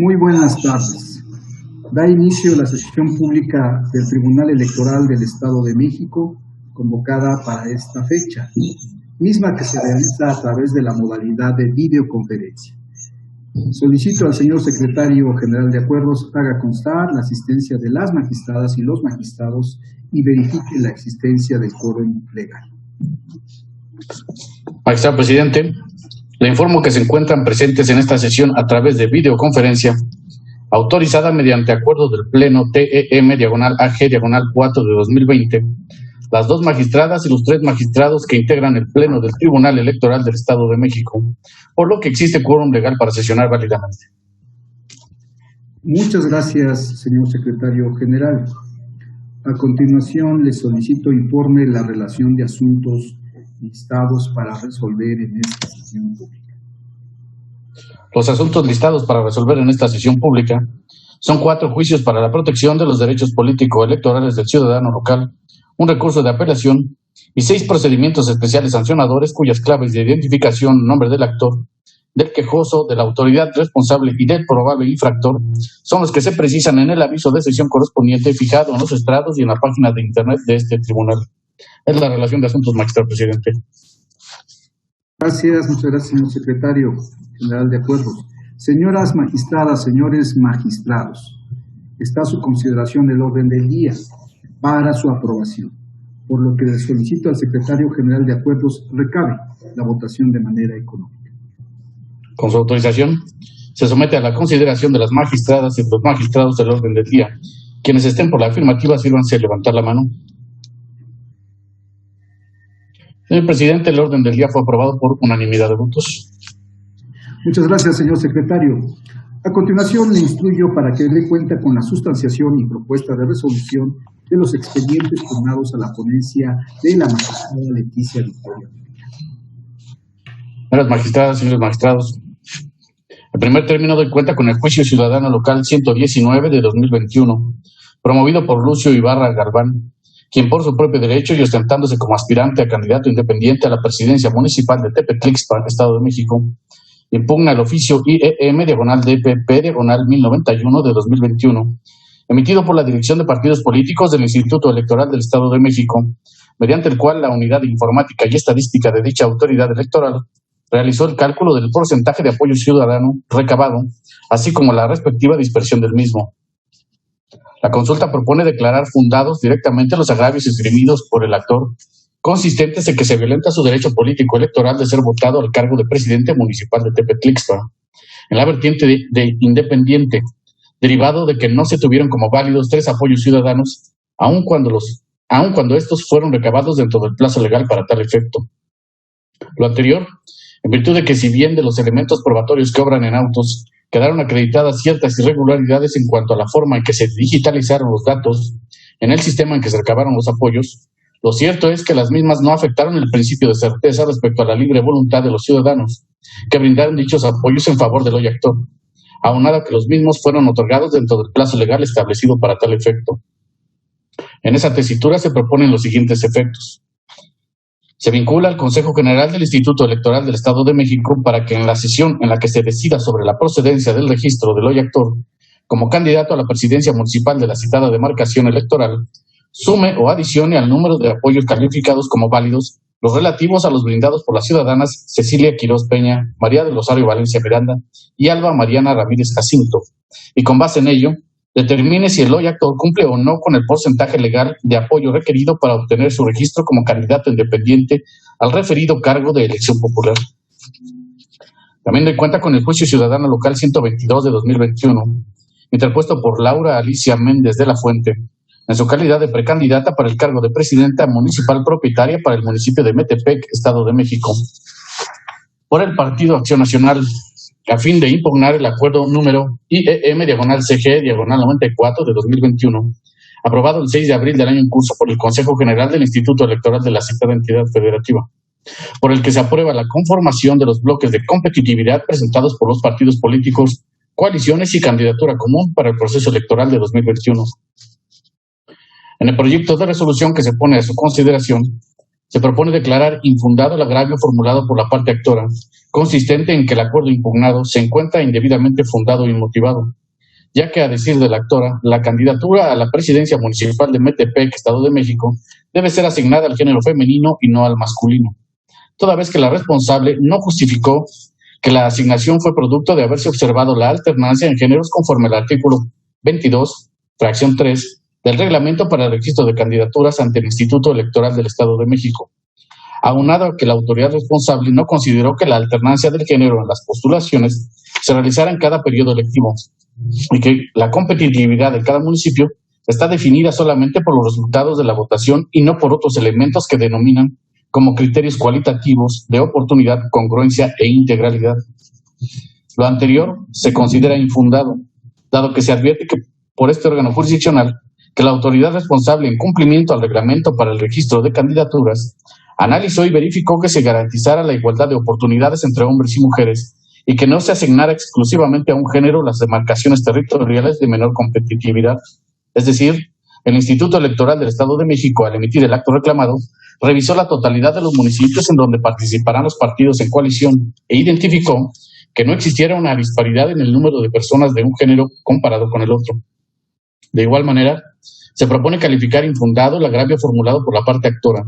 Muy buenas tardes. Da inicio la sesión pública del Tribunal Electoral del Estado de México, convocada para esta fecha, misma que se realiza a través de la modalidad de videoconferencia. Solicito al señor Secretario General de Acuerdos haga constar la asistencia de las magistradas y los magistrados y verifique la existencia del quórum legal. Magistrado Presidente, le informo que se encuentran presentes en esta sesión a través de videoconferencia, autorizada mediante acuerdo del Pleno TEM-AG-4 de 2020, las 2 magistradas y los 3 magistrados que integran el Pleno del Tribunal Electoral del Estado de México, por lo que existe quórum legal para sesionar válidamente. Muchas gracias, señor Secretario General. A continuación, le solicito informe la relación de asuntos listados para resolver en esta sesión pública. Los asuntos listados para resolver en esta sesión pública son 4 juicios para la protección de los derechos político-electorales del ciudadano local, un recurso de apelación y 6 procedimientos especiales sancionadores cuyas claves de identificación, nombre del actor, del quejoso, de la autoridad responsable y del probable infractor son los que se precisan en el aviso de sesión correspondiente fijado en los estrados y en la página de internet de este tribunal. Es la relación de asuntos, magistrado presidente. Gracias, muchas gracias, señor Secretario General de Acuerdos. Señoras magistradas, señores magistrados, está a su consideración el orden del día para su aprobación, por lo que le solicito al Secretario General de Acuerdos recabe la votación de manera económica. Con su autorización, se somete a la consideración de las magistradas y los magistrados del orden del día. Quienes estén por la afirmativa, sírvanse a levantar la mano. Señor presidente, el orden del día fue aprobado por unanimidad de votos. Muchas gracias, señor secretario. A continuación, le instruyo para que dé cuenta con la sustanciación y propuesta de resolución de los expedientes turnados a la ponencia de la magistrada Leticia Victoria. Señoras magistradas, señores magistrados, el primer término doy cuenta con el juicio ciudadano local 119 de 2021, promovido por Lucio Ibarra Galván, quien por su propio derecho y ostentándose como aspirante a candidato independiente a la presidencia municipal de Tepetlixpan, Estado de México, impugna el oficio IEM-DPP-1091 de 2021, emitido por la Dirección de Partidos Políticos del Instituto Electoral del Estado de México, mediante el cual la Unidad de Informática y Estadística de dicha autoridad electoral realizó el cálculo del porcentaje de apoyo ciudadano recabado, así como la respectiva dispersión del mismo. La consulta propone declarar fundados directamente los agravios esgrimidos por el actor, consistentes en que se violenta su derecho político electoral de ser votado al cargo de presidente municipal de Tepetlixpan, en la vertiente de independiente, derivado de que no se tuvieron como válidos 3 apoyos ciudadanos, aun cuando estos fueron recabados dentro del plazo legal para tal efecto. Lo anterior, en virtud de que si bien de los elementos probatorios que obran en autos, quedaron acreditadas ciertas irregularidades en cuanto a la forma en que se digitalizaron los datos en el sistema en que se recabaron los apoyos, lo cierto es que las mismas no afectaron el principio de certeza respecto a la libre voluntad de los ciudadanos que brindaron dichos apoyos en favor del hoy actor, aunado que los mismos fueron otorgados dentro del plazo legal establecido para tal efecto. En esa tesitura se proponen los siguientes efectos. Se vincula al Consejo General del Instituto Electoral del Estado de México para que en la sesión en la que se decida sobre la procedencia del registro del hoy actor como candidato a la presidencia municipal de la citada demarcación electoral, sume o adicione al número de apoyos calificados como válidos los relativos a los brindados por las ciudadanas Cecilia Quirós Peña, María del Rosario Valencia Miranda y Alba Mariana Ramírez Jacinto, y con base en ello, determine si el hoy actor cumple o no con el porcentaje legal de apoyo requerido para obtener su registro como candidato independiente al referido cargo de elección popular. También doy cuenta con el juicio ciudadano local 122 de 2021, interpuesto por Laura Alicia Méndez de la Fuente, en su calidad de precandidata para el cargo de presidenta municipal propietaria para el municipio de Metepec, Estado de México, por el Partido Acción Nacional, a fin de impugnar el acuerdo número IEM-CG-94 de 2021, aprobado el 6 de abril del año en curso por el Consejo General del Instituto Electoral de la citada entidad federativa, por el que se aprueba la conformación de los bloques de competitividad presentados por los partidos políticos, coaliciones y candidatura común para el proceso electoral de 2021. En el proyecto de resolución que se pone a su consideración, se propone declarar infundado el agravio formulado por la parte actora, consistente en que el acuerdo impugnado se encuentra indebidamente fundado e inmotivado, ya que, a decir de la actora, la candidatura a la presidencia municipal de Metepec, Estado de México, debe ser asignada al género femenino y no al masculino, toda vez que la responsable no justificó que la asignación fue producto de haberse observado la alternancia en géneros conforme al artículo 22, fracción 3, del Reglamento para el Registro de Candidaturas ante el Instituto Electoral del Estado de México, aunado a que la autoridad responsable no consideró que la alternancia del género en las postulaciones se realizara en cada periodo electivo y que la competitividad de cada municipio está definida solamente por los resultados de la votación y no por otros elementos que denominan como criterios cualitativos de oportunidad, congruencia e integralidad. Lo anterior se considera infundado, dado que se advierte que por este órgano jurisdiccional que la autoridad responsable en cumplimiento al reglamento para el registro de candidaturas analizó y verificó que se garantizara la igualdad de oportunidades entre hombres y mujeres y que no se asignara exclusivamente a un género las demarcaciones territoriales de menor competitividad. Es decir, el Instituto Electoral del Estado de México, al emitir el acto reclamado, revisó la totalidad de los municipios en donde participarán los partidos en coalición e identificó que no existiera una disparidad en el número de personas de un género comparado con el otro. De igual manera, se propone calificar infundado el agravio formulado por la parte actora,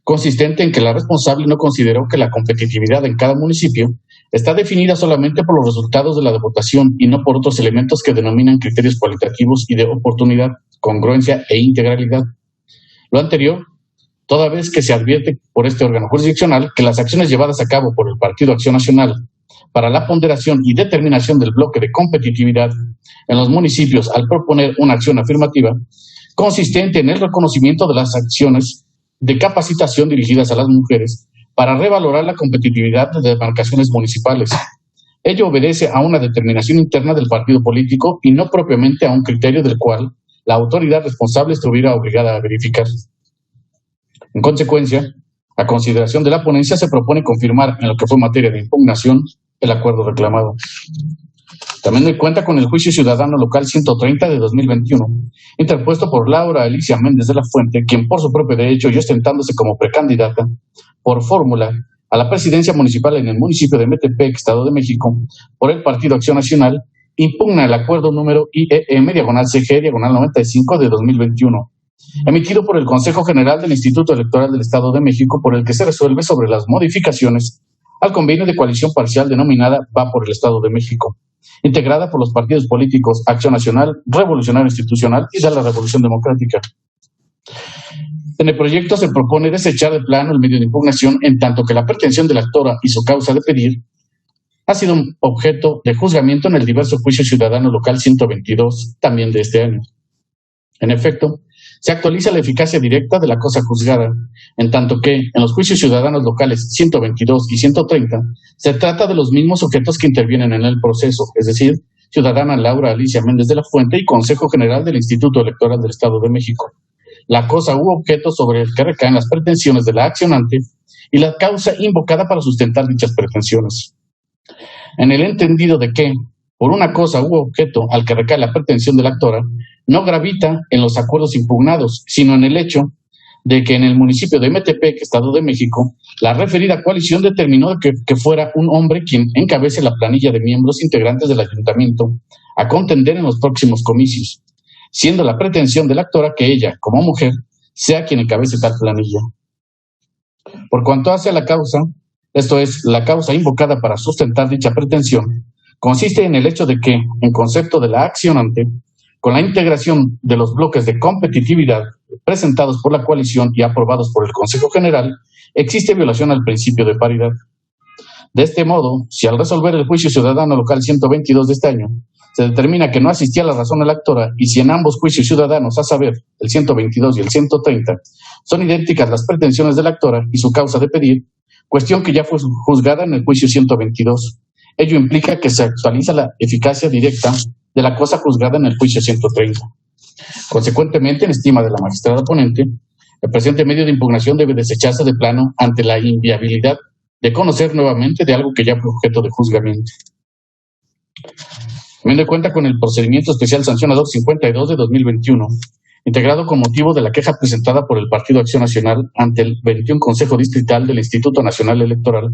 consistente en que la responsable no consideró que la competitividad en cada municipio está definida solamente por los resultados de la votación y no por otros elementos que denominan criterios cualitativos y de oportunidad, congruencia e integralidad. Lo anterior, toda vez que se advierte por este órgano jurisdiccional que las acciones llevadas a cabo por el Partido Acción Nacional para la ponderación y determinación del bloque de competitividad en los municipios al proponer una acción afirmativa, consistente en el reconocimiento de las acciones de capacitación dirigidas a las mujeres para revalorar la competitividad de demarcaciones municipales. Ello obedece a una determinación interna del partido político y no propiamente a un criterio del cual la autoridad responsable estuviera obligada a verificar. En consecuencia, a consideración de la ponencia se propone confirmar en lo que fue materia de impugnación el acuerdo reclamado. También doy cuenta con el juicio ciudadano local 130 de 2021, interpuesto por Laura Alicia Méndez de la Fuente, quien por su propio derecho y ostentándose como precandidata por fórmula a la presidencia municipal en el municipio de Metepec, Estado de México, por el Partido Acción Nacional, impugna el acuerdo número IEM-CG-95 de 2021, emitido por el Consejo General del Instituto Electoral del Estado de México, por el que se resuelve sobre las modificaciones al convenio de coalición parcial denominada Va por el Estado de México, integrada por los partidos políticos Acción Nacional, Revolucionario Institucional y de la Revolución Democrática. En el proyecto se propone desechar de plano el medio de impugnación, en tanto que la pretensión de la actora y su causa de pedir ha sido un objeto de juzgamiento en el diverso juicio ciudadano local 122, también de este año. En efecto, se actualiza la eficacia directa de la cosa juzgada, en tanto que en los juicios ciudadanos locales 122 y 130 se trata de los mismos sujetos que intervienen en el proceso, es decir, ciudadana Laura Alicia Méndez de la Fuente y Consejo General del Instituto Electoral del Estado de México. La cosa u objeto sobre el que recaen las pretensiones de la accionante y la causa invocada para sustentar dichas pretensiones. En el entendido de que, por una cosa u objeto al que recae la pretensión de la actora, no gravita en los acuerdos impugnados, sino en el hecho de que en el municipio de Metepec, Estado de México, la referida coalición determinó que fuera un hombre quien encabece la planilla de miembros integrantes del ayuntamiento a contender en los próximos comicios, siendo la pretensión de la actora que ella, como mujer, sea quien encabece tal planilla. Por cuanto hace a la causa, esto es, la causa invocada para sustentar dicha pretensión, consiste en el hecho de que, en concepto de la accionante, con la integración de los bloques de competitividad presentados por la coalición y aprobados por el Consejo General, existe violación al principio de paridad. De este modo, si al resolver el juicio ciudadano local 122 de este año, se determina que no asistía a la razón a la actora y si en ambos juicios ciudadanos, a saber, el 122 y el 130, son idénticas las pretensiones de la actora y su causa de pedir, cuestión que ya fue juzgada en el juicio 122. Ello implica que se actualiza la eficacia directa de la cosa juzgada en el juicio 130. Consecuentemente, en estima de la magistrada ponente, el presente medio de impugnación debe desecharse de plano ante la inviabilidad de conocer nuevamente de algo que ya fue objeto de juzgamiento. Teniendo en cuenta con el procedimiento especial sancionador 52 de 2021, integrado con motivo de la queja presentada por el Partido Acción Nacional ante el 21 Consejo Distrital del Instituto Nacional Electoral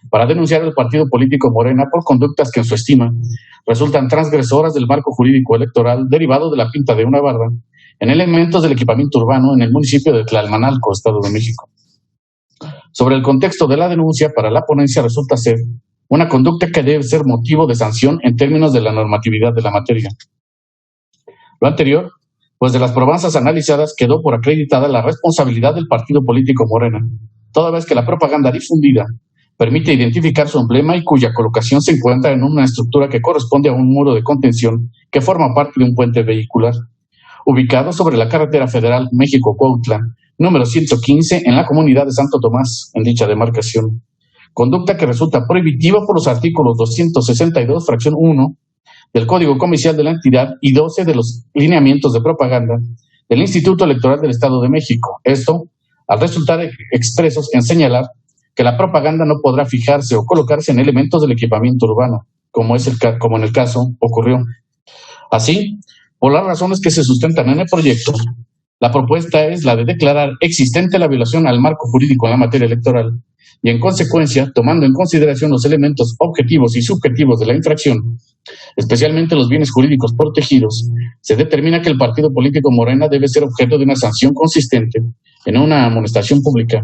para denunciar al partido político Morena por conductas que en su estima resultan transgresoras del marco jurídico electoral derivado de la pinta de una barda en elementos del equipamiento urbano en el municipio de Tlalmanalco, Estado de México. Sobre el contexto de la denuncia, para la ponencia resulta ser una conducta que debe ser motivo de sanción en términos de la normatividad de la materia. Lo anterior, pues de las probanzas analizadas quedó por acreditada la responsabilidad del partido político Morena, toda vez que la propaganda difundida permite identificar su emblema y cuya colocación se encuentra en una estructura que corresponde a un muro de contención que forma parte de un puente vehicular, ubicado sobre la carretera federal México-Cuautla, número 115, en la comunidad de Santo Tomás, en dicha demarcación. Conducta que resulta prohibitiva por los artículos 262, fracción 1, del Código Comercial de la entidad y 12 de los lineamientos de propaganda del Instituto Electoral del Estado de México. Esto, al resultar expresos en señalar que la propaganda no podrá fijarse o colocarse en elementos del equipamiento urbano, como en el caso ocurrió. Así, por las razones que se sustentan en el proyecto, la propuesta es la de declarar existente la violación al marco jurídico en la materia electoral y, en consecuencia, tomando en consideración los elementos objetivos y subjetivos de la infracción, especialmente los bienes jurídicos protegidos, se determina que el partido político Morena debe ser objeto de una sanción consistente en una amonestación pública,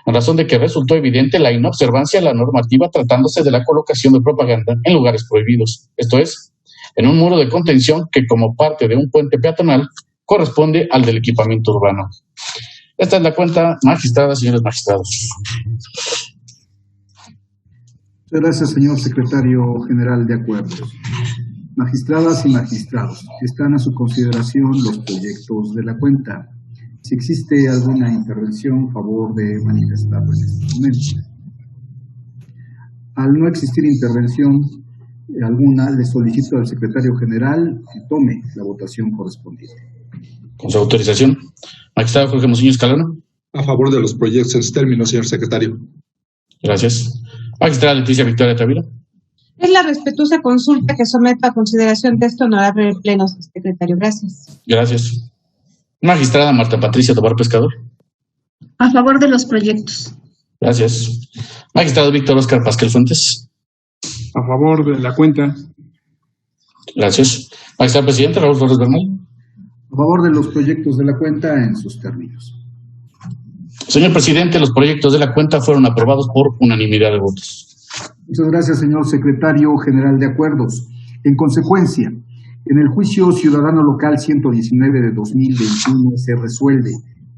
en razón de que resultó evidente la inobservancia de la normativa tratándose de la colocación de propaganda en lugares prohibidos, esto es, en un muro de contención que, como parte de un puente peatonal, corresponde al del equipamiento urbano. Esta es la cuenta, magistrada, señores magistrados. Muchas gracias, señor secretario general de Acuerdos. Magistradas y magistrados, están a su consideración los proyectos de la cuenta. Si existe alguna intervención, favor de manifestarlo en este momento. Al no existir intervención alguna, le solicito al secretario general que tome la votación correspondiente. Con su autorización. Magistrado Jorge Muciño Escalona. A favor de los proyectos en términos, señor secretario. Gracias. Magistrada Leticia Victoria Tavira. Es la respetuosa consulta que someto a consideración de este honorable pleno, secretario. Gracias. Gracias. Magistrada Marta Patricia Tobar Pescador. A favor de los proyectos. Gracias. Magistrado Víctor Oscar Pasquel Fuentes. A favor de la cuenta. Gracias. Magistrado Presidente Raúl Flores Bernal. A favor de los proyectos de la cuenta en sus términos. Señor Presidente, los proyectos de la cuenta fueron aprobados por unanimidad de votos. Muchas gracias, señor secretario general de Acuerdos. En consecuencia, en el juicio ciudadano local 119 de 2021 se resuelve,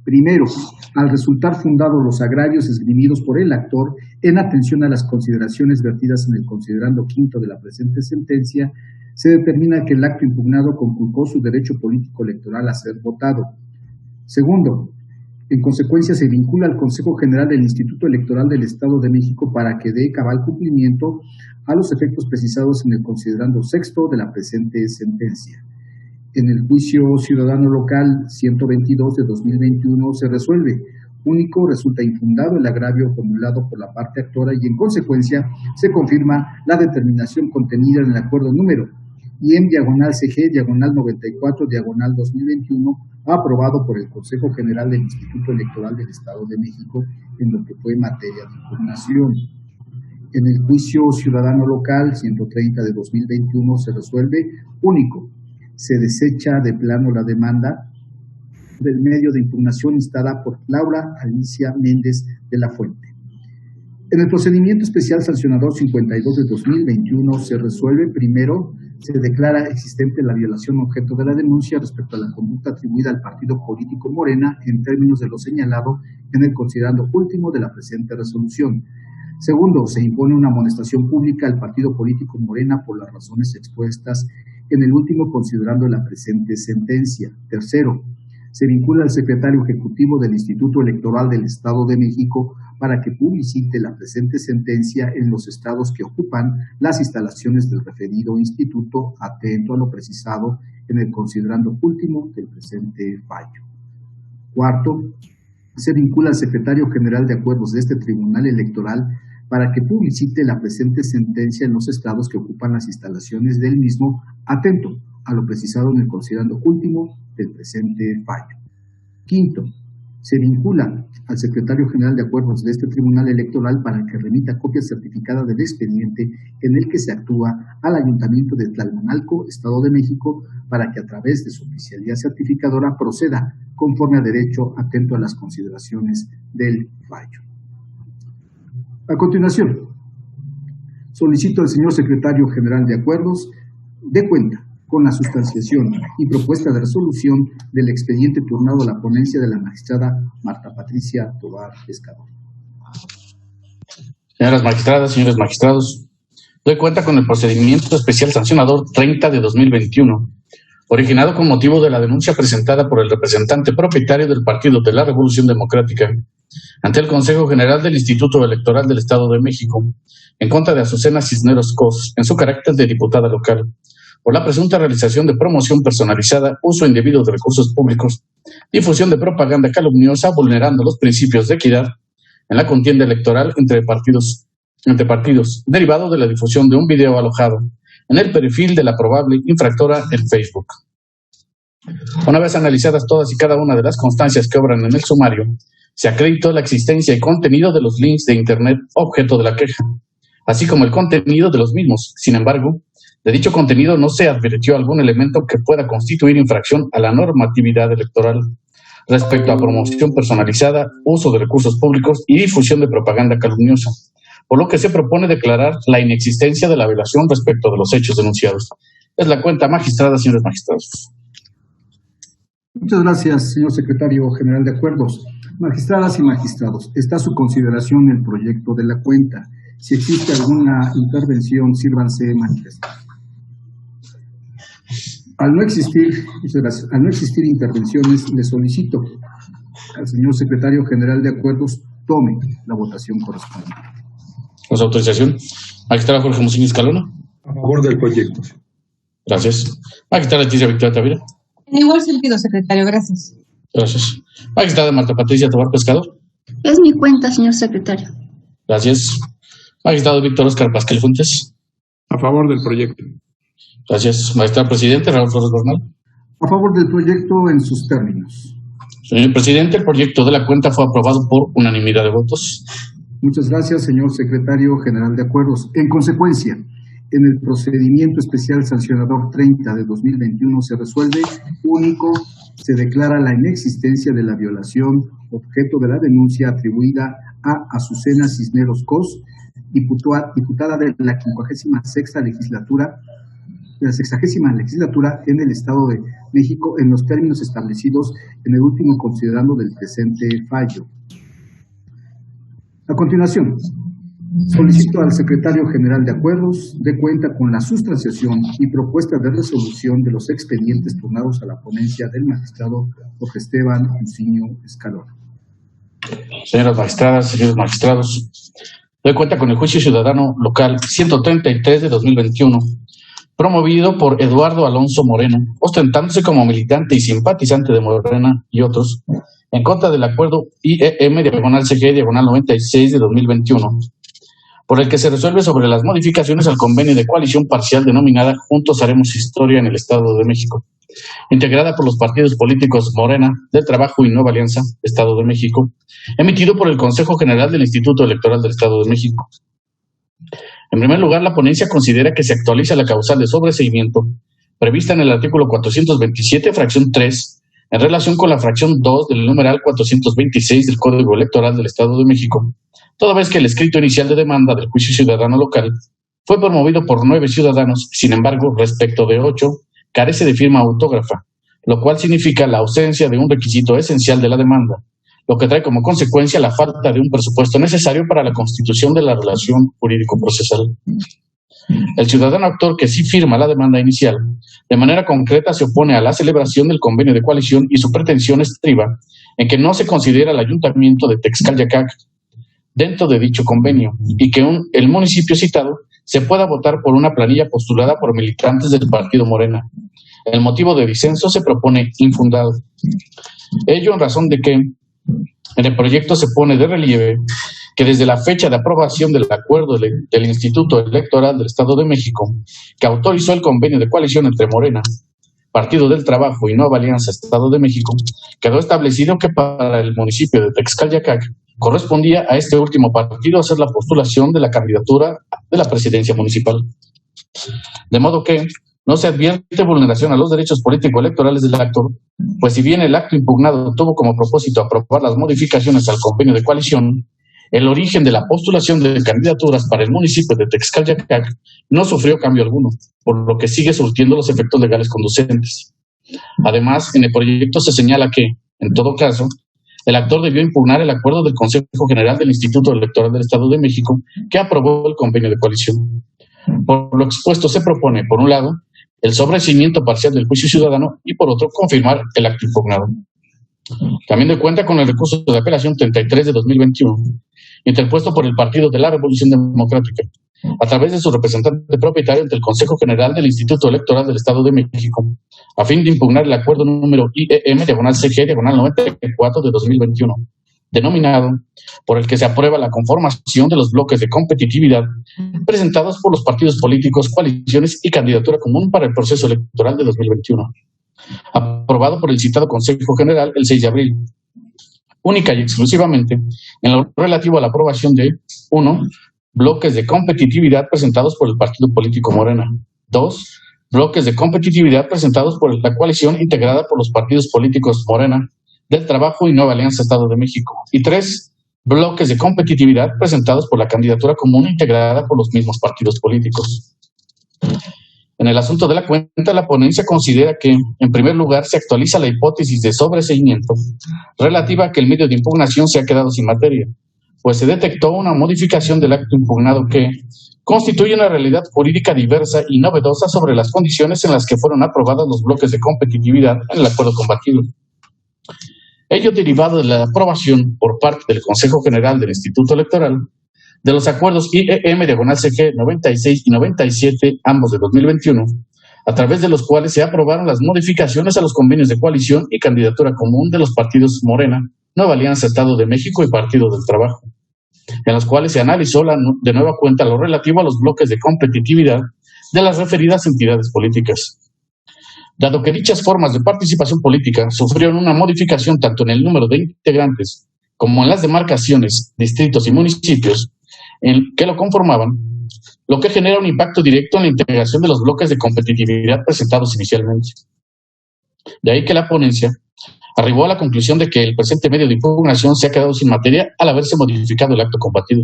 primero, al resultar fundados los agravios esgrimidos por el actor en atención a las consideraciones vertidas en el considerando quinto de la presente sentencia, se determina que el acto impugnado conculcó su derecho político electoral a ser votado. Segundo, en consecuencia se vincula al Consejo General del Instituto Electoral del Estado de México para que dé cabal cumplimiento a los efectos precisados en el considerando sexto de la presente sentencia. En el juicio ciudadano local 122 de 2021 se resuelve. Único, resulta infundado el agravio formulado por la parte actora y en consecuencia se confirma la determinación contenida en el acuerdo número IEM /CG /94 /2021 aprobado por el Consejo General del Instituto Electoral del Estado de México en lo que fue materia de impugnación. En el juicio ciudadano local 130 de 2021 se resuelve. Único, se desecha de plano la demanda del medio de impugnación instada por Laura Alicia Méndez de la Fuente. En el procedimiento especial sancionador 52 de 2021 se resuelve. Primero, se declara existente la violación objeto de la denuncia respecto a la conducta atribuida al partido político Morena en términos de lo señalado en el considerando último de la presente resolución. Segundo, se impone una amonestación pública al partido político Morena por las razones expuestas en el último considerando la presente sentencia. Tercero, se vincula al secretario ejecutivo del Instituto Electoral del Estado de México para que publicite la presente sentencia en los estados que ocupan las instalaciones del referido instituto, atento a lo precisado en el considerando último del presente fallo. Cuarto, se vincula al secretario general de Acuerdos de este Tribunal Electoral para que publicite la presente sentencia en los estados que ocupan las instalaciones del mismo, atento a lo precisado en el considerando último del presente fallo. Quinto, se vincula al secretario general de acuerdos de este tribunal electoral para que remita copia certificada del expediente en el que se actúa al Ayuntamiento de Tlalmanalco, Estado de México, para que a través de su oficialía certificadora proceda conforme a derecho, atento a las consideraciones del fallo. A continuación, solicito al señor secretario general de acuerdos dé cuenta con la sustanciación y propuesta de resolución del expediente turnado a la ponencia de la magistrada Marta Patricia Tovar Pescador. Señoras magistradas, señores magistrados, doy cuenta con el procedimiento especial sancionador 30 de 2021, originado con motivo de la denuncia presentada por el representante propietario del Partido de la Revolución Democrática ante el Consejo General del Instituto Electoral del Estado de México en contra de Azucena Cisneros Cos en su carácter de diputada local, por la presunta realización de promoción personalizada, uso indebido de recursos públicos, difusión de propaganda calumniosa vulnerando los principios de equidad en la contienda electoral entre partidos, derivado de la difusión de un video alojado en el perfil de la probable infractora en Facebook. Una vez analizadas todas y cada una de las constancias que obran en el sumario, se acreditó la existencia y contenido de los links de Internet objeto de la queja, así como el contenido de los mismos. Sin embargo, de dicho contenido no se advirtió algún elemento que pueda constituir infracción a la normatividad electoral respecto a promoción personalizada, uso de recursos públicos y difusión de propaganda calumniosa, por lo que se propone declarar la inexistencia de la violación respecto de los hechos denunciados. Es la cuenta, magistrada, señores magistrados. Muchas gracias, señor secretario general de acuerdos. Magistradas y magistrados, está a su consideración el proyecto de la cuenta. Si existe alguna intervención, sírvanse manifestar. Al no existir intervenciones, le solicito al señor secretario general de acuerdos tome la votación correspondiente. Con su autorización. Magistrada Jorge Musín Escalona. A favor del proyecto. Gracias. Magistrada Leticia Victoria Tavira. En igual sentido, secretario, gracias. Gracias. Magistrada Marta Patricia Tovar Pescador. Es mi cuenta, señor secretario. Gracias. Magistrado Víctor Oscar Pasquel Fuentes. A favor del proyecto. Gracias. Magistrado Presidente Raúl Flores Bernal. A favor del proyecto en sus términos. Señor Presidente, el proyecto de la cuenta fue aprobado por unanimidad de votos. Muchas gracias, señor secretario general de acuerdos. En consecuencia, en el procedimiento especial sancionador 30 de 2021 se resuelve único, se declara la inexistencia de la violación objeto de la denuncia atribuida a Azucena Cisneros Cos, diputada de la 56ª legislatura, de la 60ª legislatura en el Estado de México, en los términos establecidos en el último considerando del presente fallo. A continuación, solicito al secretario general de acuerdos dé cuenta con la sustanciación y propuesta de resolución de los expedientes turnados a la ponencia del magistrado Jorge Esteban Muciño Escalona. Señoras magistradas, señores magistrados, doy cuenta con el juicio ciudadano local 133 de 2021, promovido por Eduardo Alonso Moreno, ostentándose como militante y simpatizante de Morena y otros, en contra del acuerdo IEM/CG/96 de 2021, por el que se resuelve sobre las modificaciones al convenio de coalición parcial denominada Juntos Haremos Historia en el Estado de México, integrada por los partidos políticos Morena, del Trabajo y Nueva Alianza, Estado de México, emitido por el Consejo General del Instituto Electoral del Estado de México. En primer lugar, la ponencia considera que se actualiza la causal de sobreseimiento prevista en el artículo 427, fracción 3, en relación con la fracción 2 del numeral 426 del Código Electoral del Estado de México, toda vez que el escrito inicial de demanda del juicio ciudadano local fue promovido por 9 ciudadanos, sin embargo, respecto de 8, carece de firma autógrafa, lo cual significa la ausencia de un requisito esencial de la demanda, lo que trae como consecuencia la falta de un presupuesto necesario para la constitución de la relación jurídico-procesal. El ciudadano actor que sí firma la demanda inicial, de manera concreta se opone a la celebración del convenio de coalición y su pretensión estriba en que no se considera el ayuntamiento de Texcalyacac dentro de dicho convenio y que el municipio citado se pueda votar por una planilla postulada por militantes del partido Morena. El motivo de disenso se propone infundado. Ello en razón de que en el proyecto se pone de relieve que desde la fecha de aprobación del acuerdo del Instituto Electoral del Estado de México, que autorizó el convenio de coalición entre Morena, Partido del Trabajo y Nueva Alianza Estado de México, quedó establecido que para el municipio de Texcalyacac correspondía a este último partido hacer la postulación de la candidatura de la presidencia municipal. De modo que no se advierte vulneración a los derechos político-electorales del actor, pues si bien el acto impugnado tuvo como propósito aprobar las modificaciones al convenio de coalición, el origen de la postulación de candidaturas para el municipio de Texcalyacac no sufrió cambio alguno, por lo que sigue surtiendo los efectos legales conducentes. Además, en el proyecto se señala que, en todo caso, el actor debió impugnar el acuerdo del Consejo General del Instituto Electoral del Estado de México que aprobó el convenio de coalición. Por lo expuesto se propone, por un lado, el sobreseimiento parcial del juicio ciudadano y, por otro, confirmar el acto impugnado. También de cuenta con el recurso de apelación 33 de 2021, interpuesto por el Partido de la Revolución Democrática, a través de su representante propietario ante el Consejo General del Instituto Electoral del Estado de México, a fin de impugnar el acuerdo número IEM-CG-94 de 2021, denominado por el que se aprueba la conformación de los bloques de competitividad presentados por los partidos políticos, coaliciones y candidatura común para el proceso electoral de 2021, aprobado por el citado Consejo General el 6 de abril, única y exclusivamente en lo relativo a la aprobación de 1. Bloques de competitividad presentados por el partido político Morena. 2. Bloques de competitividad presentados por la coalición integrada por los partidos políticos Morena, del Trabajo y Nueva Alianza Estado de México. Y 3. Bloques de competitividad presentados por la candidatura común integrada por los mismos partidos políticos. En el asunto de la cuenta, la ponencia considera que, en primer lugar, se actualiza la hipótesis de sobreseimiento relativa a que el medio de impugnación se ha quedado sin materia, pues se detectó una modificación del acto impugnado que constituye una realidad jurídica diversa y novedosa sobre las condiciones en las que fueron aprobados los bloques de competitividad en el acuerdo combatido. Ello derivado de la aprobación por parte del Consejo General del Instituto Electoral de los acuerdos IEM-CG 96 y 97, ambos de 2021, a través de los cuales se aprobaron las modificaciones a los convenios de coalición y candidatura común de los partidos Morena, Nueva Alianza Estado de México y Partido del Trabajo, en los cuales se analizó de nueva cuenta lo relativo a los bloques de competitividad de las referidas entidades políticas. Dado que dichas formas de participación política sufrieron una modificación tanto en el número de integrantes como en las demarcaciones, distritos y municipios en que lo conformaban, lo que genera un impacto directo en la integración de los bloques de competitividad presentados inicialmente. De ahí que la ponencia arribó a la conclusión de que el presente medio de impugnación se ha quedado sin materia al haberse modificado el acto combatido.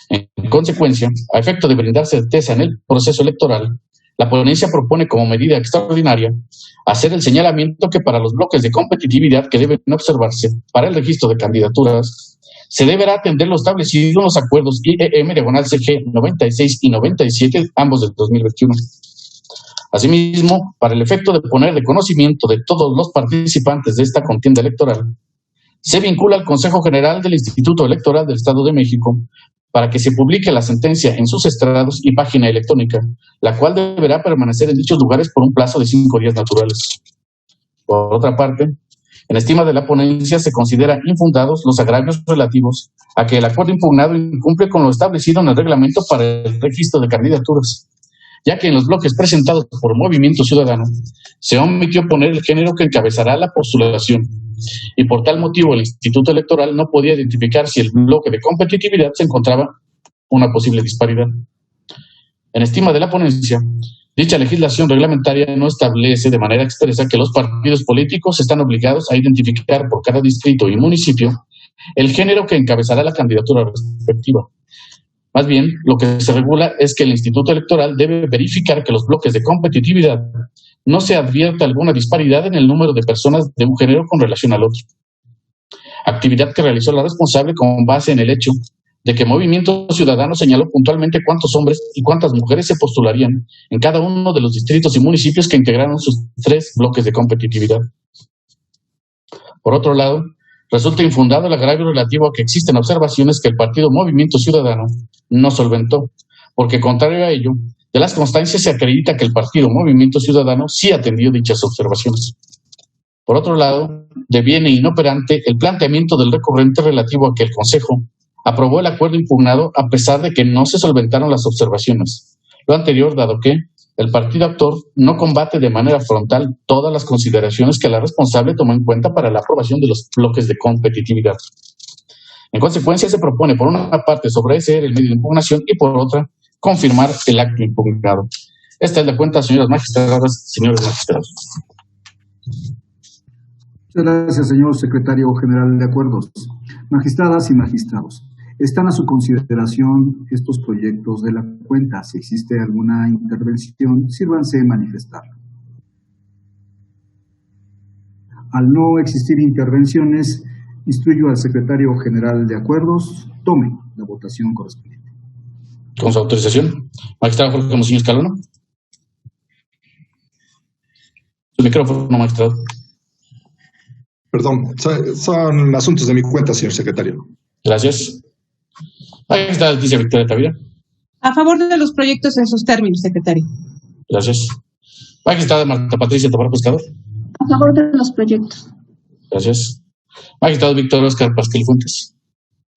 En consecuencia, a efecto de brindar certeza en el proceso electoral, la ponencia propone como medida extraordinaria hacer el señalamiento que para los bloques de competitividad que deben observarse para el registro de candidaturas, se deberá atender lo establecido en los acuerdos IEM-CG 96 y 97, ambos del 2021. Asimismo, para el efecto de poner de conocimiento de todos los participantes de esta contienda electoral, se vincula al Consejo General del Instituto Electoral del Estado de México para que se publique la sentencia en sus estrados y página electrónica, la cual deberá permanecer en dichos lugares por un plazo de 5 días naturales. Por otra parte, en estima de la ponencia se consideran infundados los agravios relativos a que el acuerdo impugnado incumple con lo establecido en el reglamento para el registro de candidaturas, ya que en los bloques presentados por Movimiento Ciudadano se omitió poner el género que encabezará la postulación, y por tal motivo el Instituto Electoral no podía identificar si el bloque de competitividad se encontraba una posible disparidad. En estima de la ponencia, dicha legislación reglamentaria no establece de manera expresa que los partidos políticos están obligados a identificar por cada distrito y municipio el género que encabezará la candidatura respectiva. Más bien, lo que se regula es que el Instituto Electoral debe verificar que los bloques de competitividad no se advierta alguna disparidad en el número de personas de un género con relación al otro. Actividad que realizó la responsable con base en el hecho de que Movimiento Ciudadano señaló puntualmente cuántos hombres y cuántas mujeres se postularían en cada uno de los distritos y municipios que integraron sus 3 bloques de competitividad. Por otro lado, resulta infundado el agravio relativo a que existen observaciones que el partido Movimiento Ciudadano no solventó, porque contrario a ello, de las constancias se acredita que el partido Movimiento Ciudadano sí atendió dichas observaciones. Por otro lado, deviene inoperante el planteamiento del recurrente relativo a que el Consejo aprobó el acuerdo impugnado a pesar de que no se solventaron las observaciones. Lo anterior, dado que, el partido actor no combate de manera frontal todas las consideraciones que la responsable tomó en cuenta para la aprobación de los bloques de competitividad. En consecuencia, se propone por una parte sobreseer el medio de impugnación y por otra confirmar el acto impugnado. Esta es la cuenta, señoras magistradas, señores magistrados. Muchas gracias, señor secretario general de Acuerdos. Magistradas y magistrados, están a su consideración estos proyectos de la cuenta. Si existe alguna intervención, sírvanse manifestar. Al no existir intervenciones, instruyo al secretario general de Acuerdos, tome la votación correspondiente. Con su autorización, magistrado Jorge Hermosillo Escalona. Su micrófono, magistrado. Perdón, son asuntos de mi cuenta, señor secretario. Gracias. Magistrada Leticia Victoria Tavira. A favor de los proyectos en sus términos, secretario. Gracias. Magistrada Marta Patricia Tobar Pescador. A favor de los proyectos. Gracias. Magistrado Víctor Oscar Pasquel Fuentes.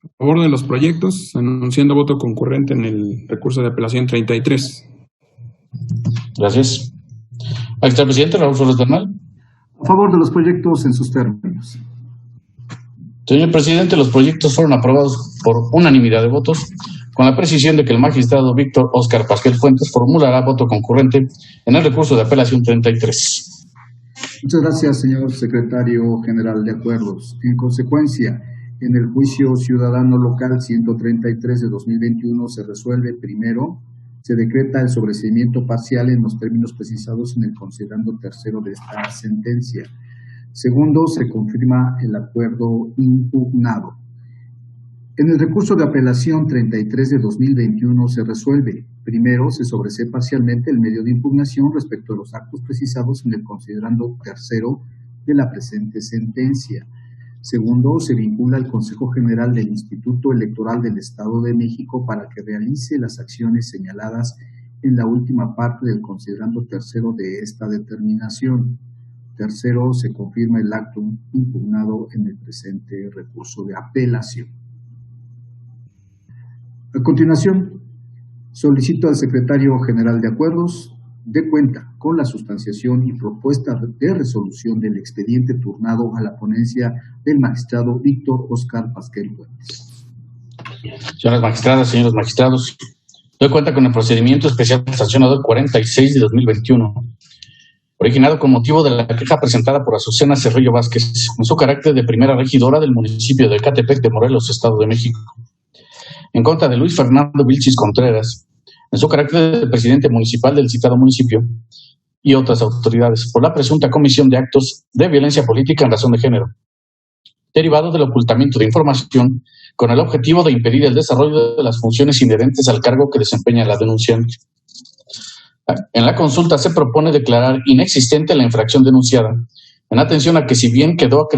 A favor de los proyectos, anunciando voto concurrente en el recurso de apelación 33. Gracias. Magistrado Presidente Raúl Flores Bernal. A favor de los proyectos en sus términos. Señor Presidente, los proyectos fueron aprobados por unanimidad de votos, con la precisión de que el magistrado Víctor Oscar Pasquel Fuentes formulará voto concurrente en el recurso de apelación 33. Muchas gracias, señor secretario general de Acuerdos. En consecuencia, en el juicio ciudadano local 133 de 2021 se resuelve: primero, se decreta el sobreseimiento parcial en los términos precisados en el considerando tercero de esta sentencia. Segundo, se confirma el acuerdo impugnado. En el recurso de apelación 33 de 2021 se resuelve: primero, se sobresee parcialmente el medio de impugnación respecto a los actos precisados en el considerando tercero de la presente sentencia. Segundo, se vincula al Consejo General del Instituto Electoral del Estado de México para que realice las acciones señaladas en la última parte del considerando tercero de esta determinación. Tercero, se confirma el acto impugnado en el presente recurso de apelación. A continuación, solicito al secretario general de Acuerdos dé cuenta con la sustanciación y propuesta de resolución del expediente turnado a la ponencia del magistrado Víctor Oscar Pasquel Fuentes. Señoras magistradas, señores magistrados, doy cuenta con el procedimiento especial sancionador 46 de 2021, originado con motivo de la queja presentada por Azucena Cerrillo Vázquez, en su carácter de primera regidora del municipio de Ecatepec de Morelos, Estado de México, en contra de Luis Fernando Vilchis Contreras, en su carácter de presidente municipal del citado municipio, y otras autoridades, por la presunta comisión de actos de violencia política en razón de género, derivado del ocultamiento de información con el objetivo de impedir el desarrollo de las funciones inherentes al cargo que desempeña la denunciante. En la consulta se propone declarar inexistente la infracción denunciada, en atención a que, si bien quedó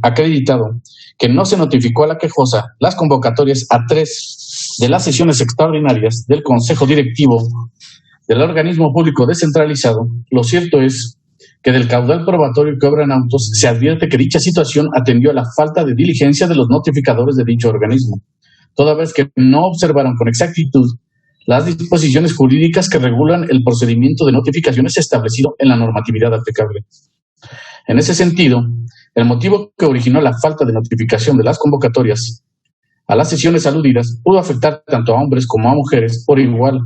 acreditado que no se notificó a la quejosa las convocatorias a 3 de las sesiones extraordinarias del Consejo Directivo del organismo público descentralizado, lo cierto es que del caudal probatorio que obra en autos se advierte que dicha situación atendió a la falta de diligencia de los notificadores de dicho organismo, toda vez que no observaron con exactitud las disposiciones jurídicas que regulan el procedimiento de notificaciones establecido en la normatividad aplicable. En ese sentido, el motivo que originó la falta de notificación de las convocatorias a las sesiones aludidas pudo afectar tanto a hombres como a mujeres por igual,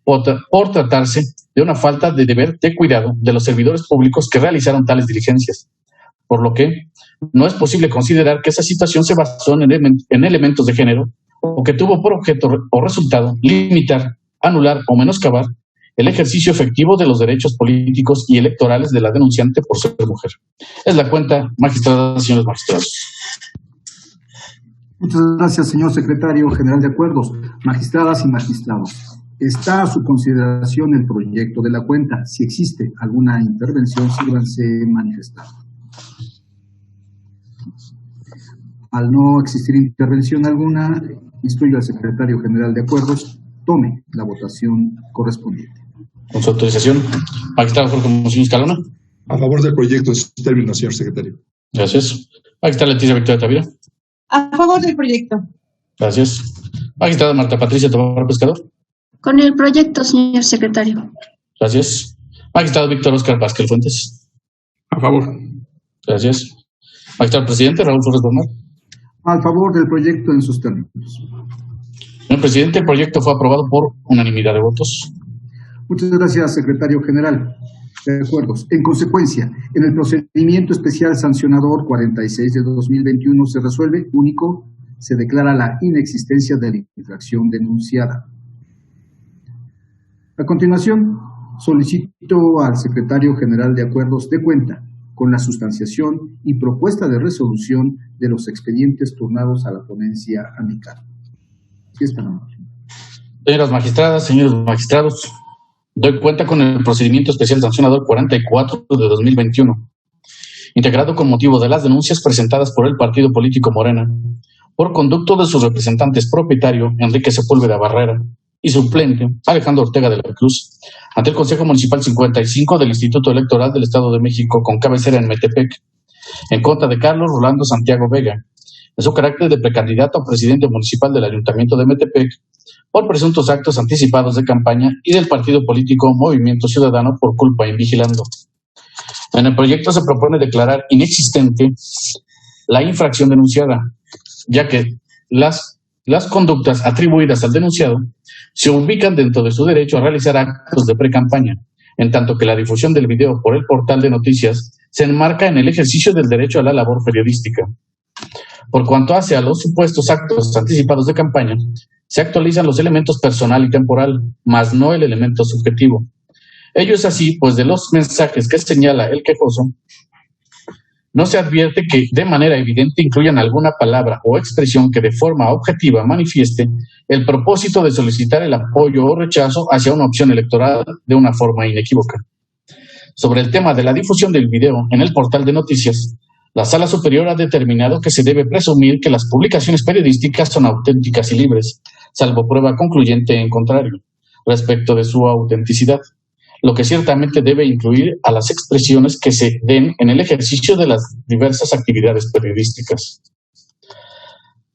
por tratarse de una falta de deber de cuidado de los servidores públicos que realizaron tales diligencias, por lo que no es posible considerar que esa situación se basó en elementos de género o que tuvo por objeto o resultado limitar, anular o menoscabar el ejercicio efectivo de los derechos políticos y electorales de la denunciante por ser mujer. Es la cuenta, magistradas y señores magistrados. Muchas gracias, señor secretario general de Acuerdos. Magistradas y magistrados, está a su consideración el proyecto de la cuenta. Si existe alguna intervención, sírvanse manifestar. Al no existir intervención alguna, instruyo al secretario general de Acuerdos, tome la votación correspondiente. Con su autorización, magistrado Jorge Hermosillo Escalona. A favor del proyecto en sus términos, señor secretario. Gracias. Magistrada Leticia Victoria Tavira. A favor del proyecto. Gracias. Magistrada Marta Patricia Tobar Pescador. Con el proyecto, señor secretario. Gracias. Magistrado Víctor Óscar Vázquez Fuentes. A favor. Gracias. Magistrado presidente Raúl Flores Bernal. A favor del proyecto en sus términos. Señor presidente, el proyecto fue aprobado por unanimidad de votos. Muchas gracias, secretario general. De acuerdo. En consecuencia, en el procedimiento especial sancionador 46 de 2021 se resuelve, único, se declara la inexistencia de la infracción denunciada. A continuación, solicito al secretario general de Acuerdos de cuenta con la sustanciación y propuesta de resolución de los expedientes turnados a la ponencia amical. Aquí está la moción. Señoras magistradas, señores magistrados, doy cuenta con el procedimiento especial sancionador 44 de 2021, integrado con motivo de las denuncias presentadas por el partido político Morena, por conducto de sus representantes propietario, Enrique Sepúlveda Barrera, y suplente, Alejandro Ortega de la Cruz, ante el Consejo Municipal 55 del Instituto Electoral del Estado de México, con cabecera en Metepec, en contra de Carlos Rolando Santiago Vega, en su carácter de precandidato a presidente municipal del Ayuntamiento de Metepec, por presuntos actos anticipados de campaña, y del partido político Movimiento Ciudadano por culpa invigilando. En el proyecto se propone declarar inexistente la infracción denunciada, ya que las conductas atribuidas al denunciado se ubican dentro de su derecho a realizar actos de precampaña, en tanto que la difusión del video por el portal de noticias se enmarca en el ejercicio del derecho a la labor periodística. Por cuanto hace a los supuestos actos anticipados de campaña, se actualizan los elementos personal y temporal, mas no el elemento subjetivo. Ello es así, pues de los mensajes que señala el quejoso, no se advierte que de manera evidente incluyan alguna palabra o expresión que de forma objetiva manifieste el propósito de solicitar el apoyo o rechazo hacia una opción electoral de una forma inequívoca. Sobre el tema de la difusión del video en el portal de noticias, la Sala Superior ha determinado que se debe presumir que las publicaciones periodísticas son auténticas y libres, salvo prueba concluyente en contrario, respecto de su autenticidad, lo que ciertamente debe incluir a las expresiones que se den en el ejercicio de las diversas actividades periodísticas.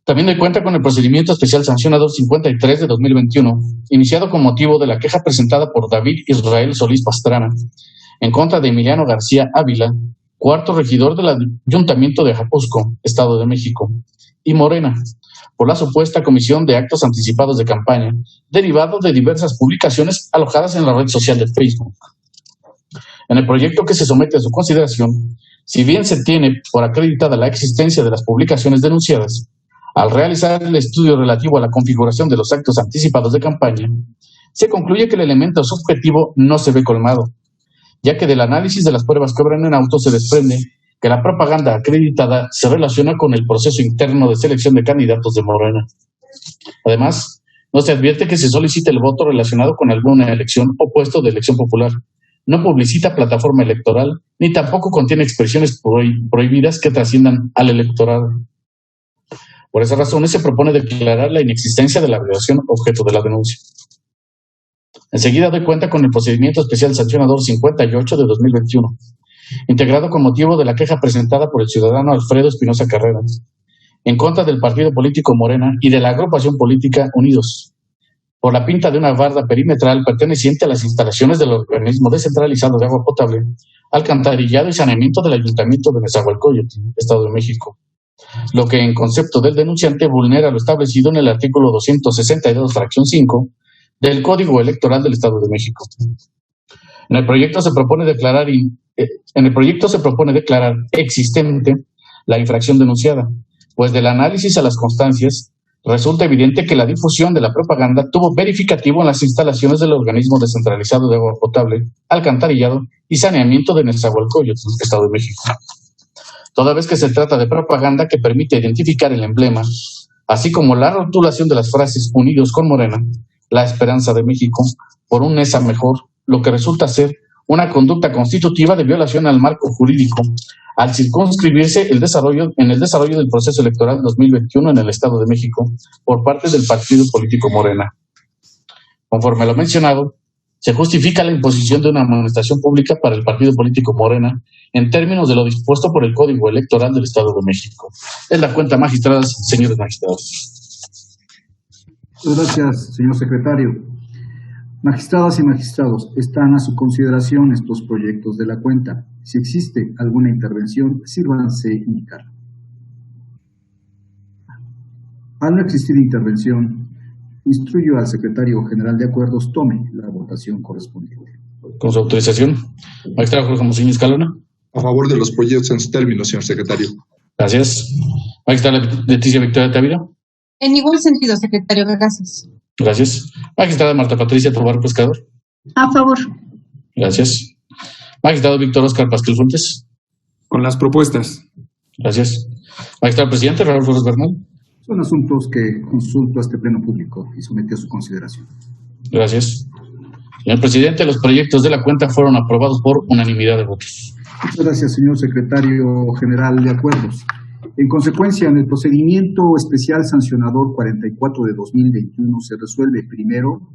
También doy cuenta con el procedimiento especial sancionador 53 de 2021, iniciado con motivo de la queja presentada por David Israel Solís Pastrana, en contra de Emiliano García Ávila, cuarto regidor del Ayuntamiento de Ajapuzco, Estado de México, y Morena, por la supuesta comisión de actos anticipados de campaña, derivado de diversas publicaciones alojadas en la red social de Facebook. En el proyecto que se somete a su consideración, si bien se tiene por acreditada la existencia de las publicaciones denunciadas, al realizar el estudio relativo a la configuración de los actos anticipados de campaña, se concluye que el elemento subjetivo no se ve colmado, ya que del análisis de las pruebas que obran en auto se desprende que la propaganda acreditada se relaciona con el proceso interno de selección de candidatos de Morena. Además, no se advierte que se solicite el voto relacionado con alguna elección o puesto de elección popular, no publicita plataforma electoral, ni tampoco contiene expresiones prohibidas que trasciendan al electorado. Por esas razones se propone declarar la inexistencia de la violación objeto de la denuncia. Enseguida doy cuenta con el procedimiento especial sancionador 58 de 2021, integrado con motivo de la queja presentada por el ciudadano Alfredo Espinosa Carreras, en contra del partido político Morena y de la agrupación política Unidos, por la pinta de una barda perimetral perteneciente a las instalaciones del organismo descentralizado de agua potable, alcantarillado y saneamiento del Ayuntamiento de Nezahualcóyotl, Estado de México, lo que en concepto del denunciante vulnera lo establecido en el artículo 262, fracción 5, del Código Electoral del Estado de México. En el proyecto se propone declarar existente la infracción denunciada, pues del análisis a las constancias resulta evidente que la difusión de la propaganda tuvo verificativo en las instalaciones del organismo descentralizado de agua potable, alcantarillado y saneamiento de Nezahualcóyotl, Estado de México. Toda vez que se trata de propaganda que permite identificar el emblema, así como la rotulación de las frases Unidos con Morena, la esperanza de México, por un NESA mejor, lo que resulta ser una conducta constitutiva de violación al marco jurídico, al circunscribirse en el desarrollo del proceso electoral 2021 en el Estado de México por parte del partido político Morena. Conforme a lo mencionado, se justifica la imposición de una amonestación pública para el partido político Morena en términos de lo dispuesto por el Código Electoral del Estado de México. Es la cuenta, magistradas, señores magistrados. Gracias, señor secretario. Magistradas y magistrados, están a su consideración estos proyectos de la cuenta. Si existe alguna intervención, sírvanse indicar. Al no existir intervención, instruyo al secretario general de acuerdos tome la votación correspondiente. Con su autorización, magistrado Jorge Muciño Escalona. A favor de los proyectos en su término, señor secretario. Gracias. Magistrada Leticia Victoria Távira. En igual sentido, secretario, gracias. Gracias. Magistrada Marta Patricia Tobar Pescador. A favor. Gracias. Magistrado Víctor Oscar Pasquel Fuentes. Con las propuestas. Gracias. Magistrado presidente Raúl Flores Bernal. Son asuntos que consulto a este pleno público y someto a su consideración. Gracias. Señor presidente, los proyectos de la cuenta fueron aprobados por unanimidad de votos. Muchas gracias, señor secretario general de acuerdos. En consecuencia, en el procedimiento especial sancionador 44 de 2021 se resuelve primero,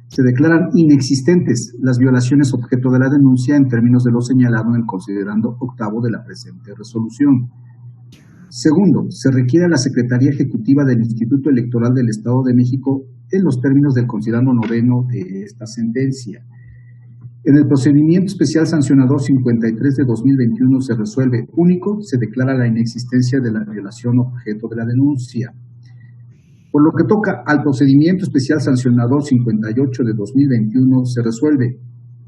se declaran inexistentes las violaciones objeto de la denuncia en términos de lo señalado en el considerando octavo de la presente resolución. Segundo, se requiere a la Secretaría Ejecutiva del Instituto Electoral del Estado de México en los términos del considerando noveno de esta sentencia. En el procedimiento especial sancionador 53 de 2021 se resuelve único, se declara la inexistencia de la violación objeto de la denuncia. Por lo que toca al procedimiento especial sancionador 58 de 2021 se resuelve.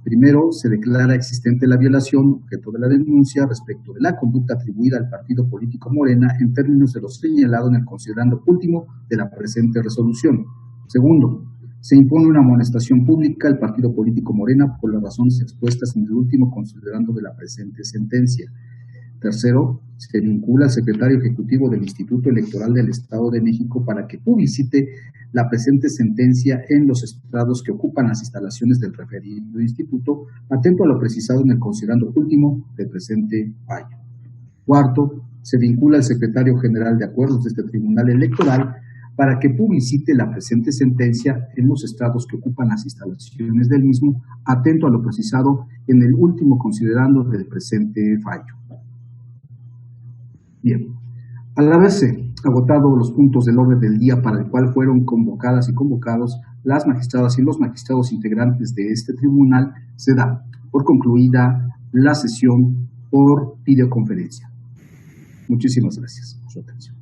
Primero, se declara existente la violación objeto de la denuncia respecto de la conducta atribuida al partido político Morena en términos de lo señalado en el considerando último de la presente resolución. Segundo, se impone una amonestación pública al partido político Morena por las razones expuestas en el último considerando de la presente sentencia. Tercero, se vincula al secretario ejecutivo del Instituto Electoral del Estado de México para que publicite la presente sentencia en los estados que ocupan las instalaciones del referido instituto, atento a lo precisado en el considerando último del presente fallo. Cuarto, se vincula al secretario general de acuerdos de este tribunal electoral para que publicite la presente sentencia en los estados que ocupan las instalaciones del mismo, atento a lo precisado en el último considerando del presente fallo. Bien, al haberse agotado los puntos del orden del día para el cual fueron convocadas y convocados las magistradas y los magistrados integrantes de este tribunal, se da por concluida la sesión por videoconferencia. Muchísimas gracias por su atención.